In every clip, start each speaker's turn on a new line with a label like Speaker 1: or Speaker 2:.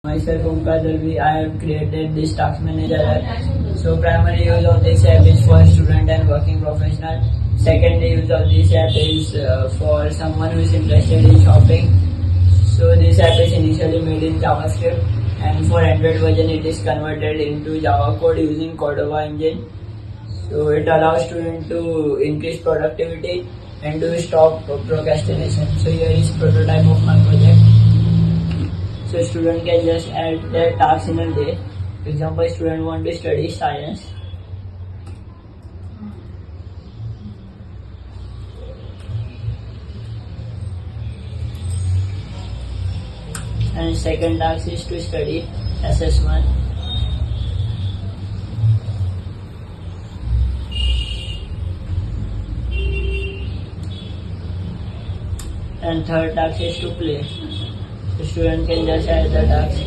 Speaker 1: Myself Omkar Dalvi, I have created this task manager app. So primary use of this app is for student and working professional. Secondary use of this app is for someone who is interested in shopping. So this app is initially made in JavaScript, and for Android version it is converted into Java code using Cordova engine. So it allows students to increase productivity and to stop procrastination. So here is prototype of my project. So student can just add their tasks in a day. For example, student want to study science. And second task is to study SS1. And third task is to play. The student can just add the task.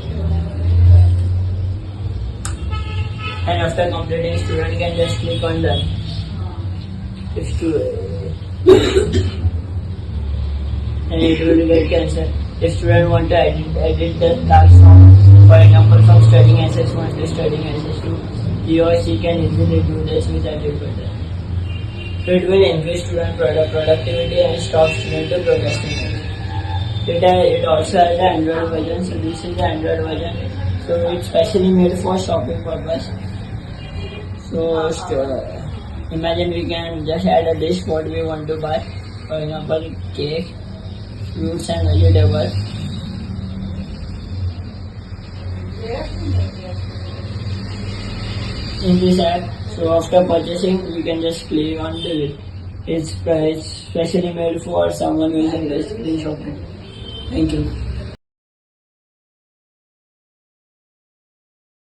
Speaker 1: And after completing, student can just click on done. And it will get cancelled. If student want to edit the task from, for example, from studying SS1 to studying SS2, he or she can easily do this with edit button. So it will increase student productivity and stop student to procrastinate. It also has the Android version, so this is the Android version. So it's specially made for shopping purpose. So imagine we can just add a dish what we want to buy. For example, cake, fruits and vegetables. In this app, so after purchasing, we can just click on the it. It's specially made for someone who is interested in shopping. Thank you.